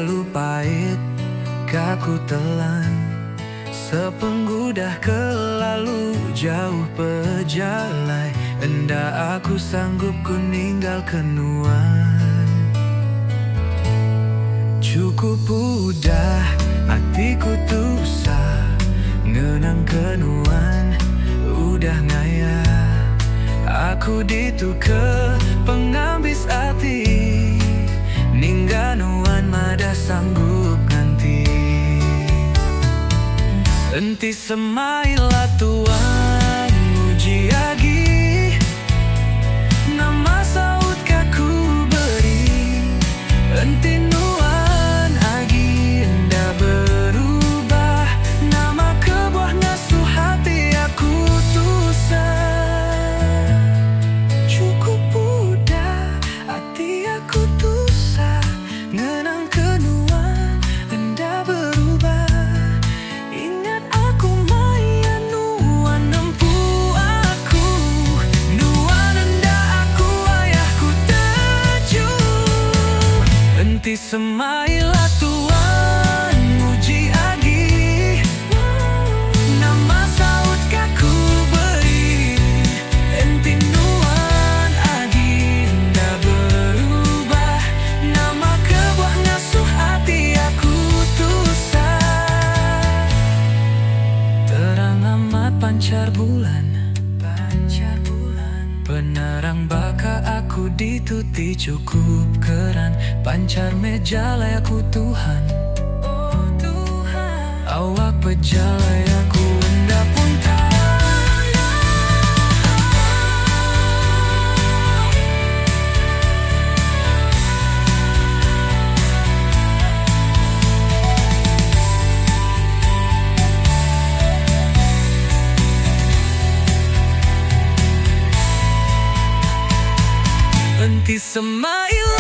terlalu pahit, kaku telan. Sepenggudah kelalu jauh pejalai, hendak aku sanggup ku ninggal kenuan. Cukup udah hatiku tusah, ngenang kenuan udah ngaya. Aku ditu ke pengambis hati, ningganuan mada sanggup nganti. Enti semailah Tuhan uji agi, nama saut kaku beri. Enti nuan agi enda berubah, nama kebuah ngasuh hati aku tusah. Cukup udah hati aku tusah, ngenang kenuan enda berubah. Ingat aku maya nuan nempu aku, nuan enda aku ayahku teju. Enti semailah Tuhan uji agi, nama saut kaku beri. Enti nuan agi enda berubah, nama kebuah ngasuh hati aku tusah. Terang amat pancar bulan, penerang baka aku dituti cukup keran. Pancar mejalai aku Tuhan, oh Tuhan. Awak pejalai aku enda pun enti semailah